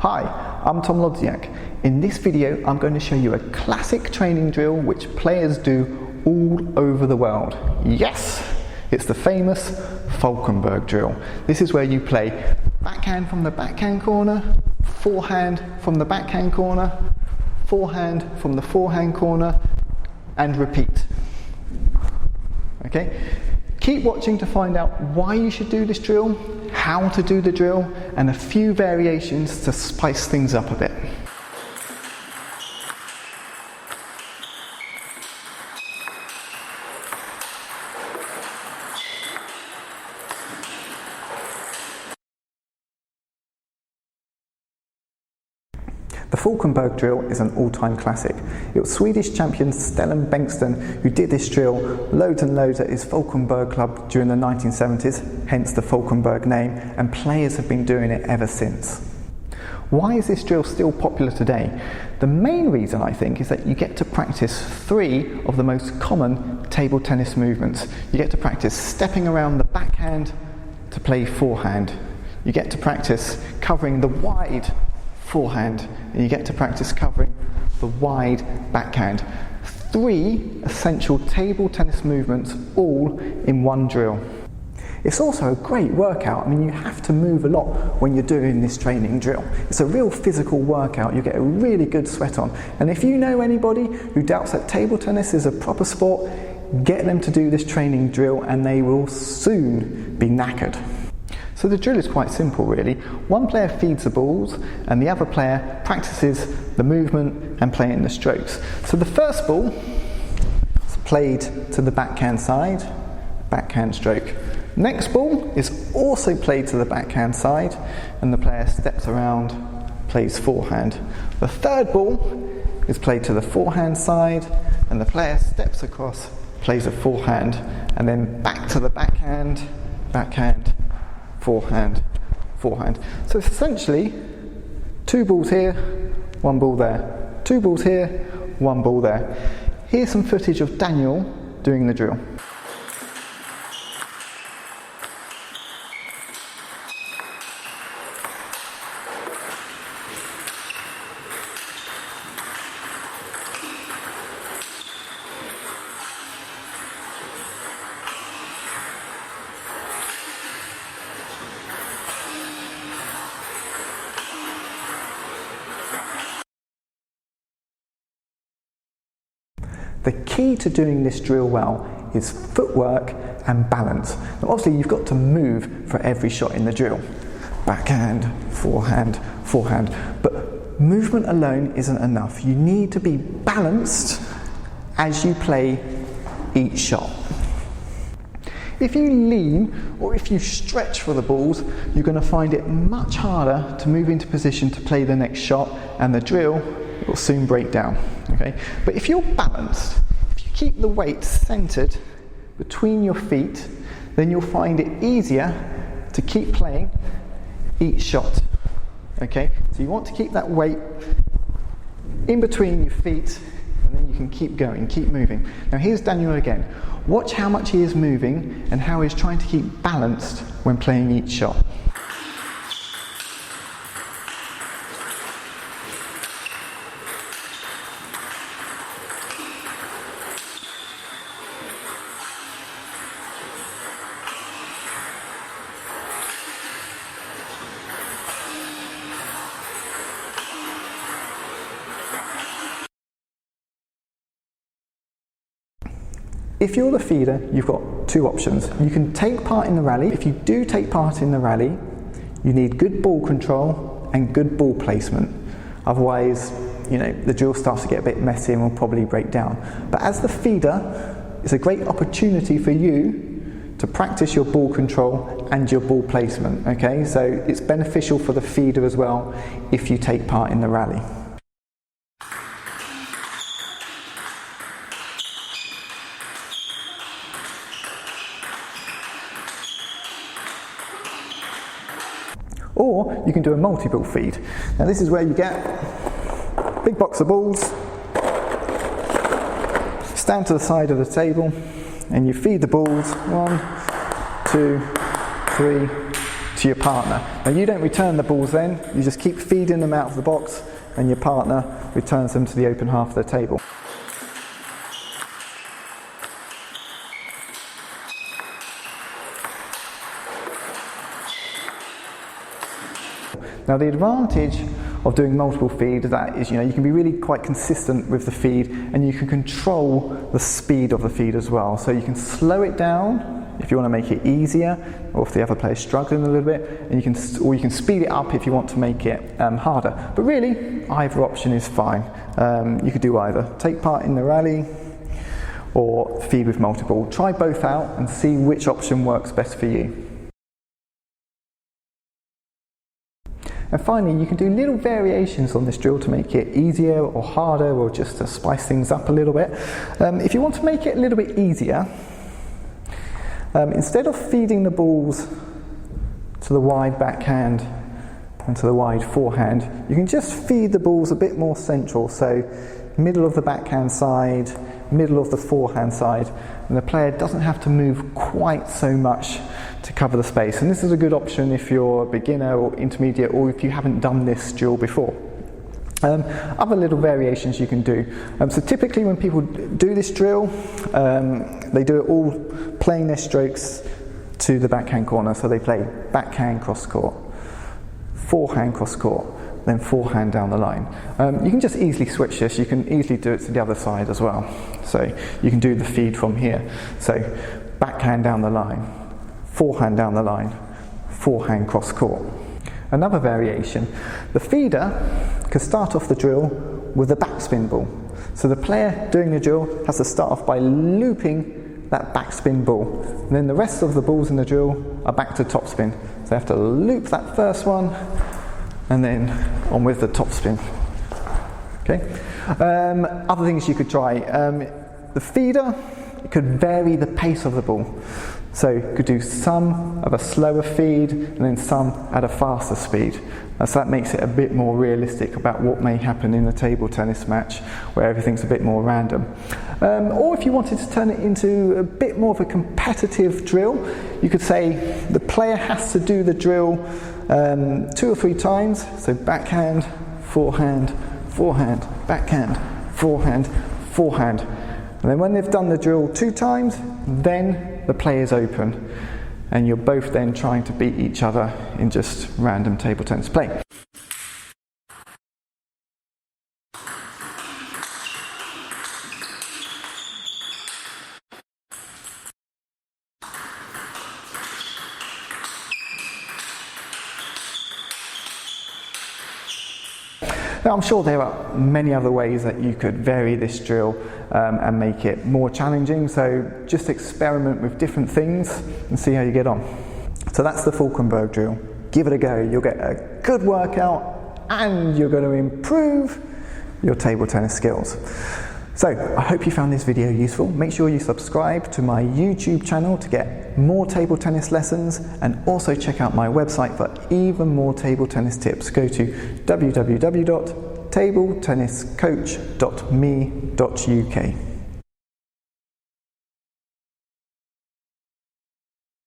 Hi, I'm Tom Lodziak. In this video I'm going to show you a classic training drill which players do all over the world. Yes, it's the famous Falkenberg drill. This is where you play backhand from the backhand corner, forehand from the backhand corner, forehand from the forehand corner, and repeat. Okay? Keep watching to find out why you should do this drill, how to do the drill, and a few variations to spice things up a bit. The Falkenberg drill is an all-time classic. It was Swedish champion Stellan Bengtsson who did this drill loads and loads at his Falkenberg club during the 1970s, hence the Falkenberg name, and players have been doing it ever since. Why is this drill still popular today? The main reason, I think, is that you get to practice three of the most common table tennis movements. You get to practice stepping around the backhand to play forehand. You get to practice covering the wide forehand, and you get to practice covering the wide backhand. Three essential table tennis movements all in one drill. It's also a great workout. I mean, you have to move a lot when you're doing this training drill. It's a real physical workout. You get a really good sweat on. And if you know anybody who doubts that table tennis is a proper sport, get them to do this training drill and they will soon be knackered. So the drill is quite simple really. One player feeds the balls and the other player practices the movement and playing the strokes. So the first ball is played to the backhand side, backhand stroke. Next ball is also played to the backhand side and the player steps around, plays forehand. The third ball is played to the forehand side and the player steps across, plays a forehand, and then back to the backhand, backhand, forehand, forehand. So it's essentially two balls here, one ball there. Two balls here, one ball there. Here's some footage of Daniel doing the drill. The key to doing this drill well is footwork and balance. Now obviously you've got to move for every shot in the drill. Backhand, forehand, forehand. But movement alone isn't enough. You need to be balanced as you play each shot. If you lean or if you stretch for the balls, you're going to find it much harder to move into position to play the next shot, and the drill will soon break down. Okay? But if you're balanced, if you keep the weight centered between your feet, then you'll find it easier to keep playing each shot. Okay? So you want to keep that weight in between your feet, and then you can keep going, keep moving. Now here's Daniel again. Watch how much he is moving and how he's trying to keep balanced when playing each shot. If you're the feeder, you've got two options. You can take part in the rally. If you do take part in the rally, you need good ball control and good ball placement. Otherwise, the drill starts to get a bit messy and will probably break down. But as the feeder, it's a great opportunity for you to practice your ball control and your ball placement. Okay, so it's beneficial for the feeder as well if you take part in the rally. Or you can do a multi-ball feed. Now this is where you get a big box of balls, stand to the side of the table, and you feed the balls 1, 2, 3, to your partner. Now you don't return the balls then, you just keep feeding them out of the box and your partner returns them to the open half of the table. Now the advantage of doing multiple feed is that is, you can be really quite consistent with the feed and you can control the speed of the feed as well. So you can slow it down if you want to make it easier, or if the other player is struggling a little bit, and you can speed it up if you want to make it harder. But really, either option is fine. You could do either. Take part in the rally or feed with multiple. Try both out and see which option works best for you. And finally, you can do little variations on this drill to make it easier or harder, or just to spice things up a little bit. If you want to make it a little bit easier, instead of feeding the balls to the wide backhand and to the wide forehand, you can just feed the balls a bit more central, so middle of the backhand side, middle of the forehand side, and the player doesn't have to move quite so much to cover the space. And this is a good option if you're a beginner or intermediate, or if you haven't done this drill before. Other little variations you can do. So typically when people do this drill, they do it all playing their strokes to the backhand corner. So they play backhand cross court, forehand cross court, then forehand down the line. You can just easily switch this. You can easily do it to the other side as well. So you can do the feed from here. So backhand down the line, forehand down the line, forehand cross court. Another variation, the feeder can start off the drill with a backspin ball. So the player doing the drill has to start off by looping that backspin ball. And then the rest of the balls in the drill are back to topspin. So they have to loop that first one and then on with the topspin. Okay. Other things you could try. The feeder, it could vary the pace of the ball. So you could do some of a slower feed and then some at a faster speed. So that makes it a bit more realistic about what may happen in a table tennis match where everything's a bit more random. Or if you wanted to turn it into a bit more of a competitive drill, you could say the player has to do the drill 2 or 3 times. So backhand, forehand, forehand, backhand, forehand, forehand. And then when they've done the drill 2 times, then the player's open, and you're both then trying to beat each other in just random table tennis play. Now, I'm sure there are many other ways that you could vary this drill and make it more challenging, so just experiment with different things and see how you get on. So that's the Falkenberg drill. Give it a go, you'll get a good workout and you're going to improve your table tennis skills. So I hope you found this video useful. Make sure you subscribe to my YouTube channel to get more table tennis lessons, and also check out my website for even more table tennis tips. Go to www.tabletenniscoach.me.uk.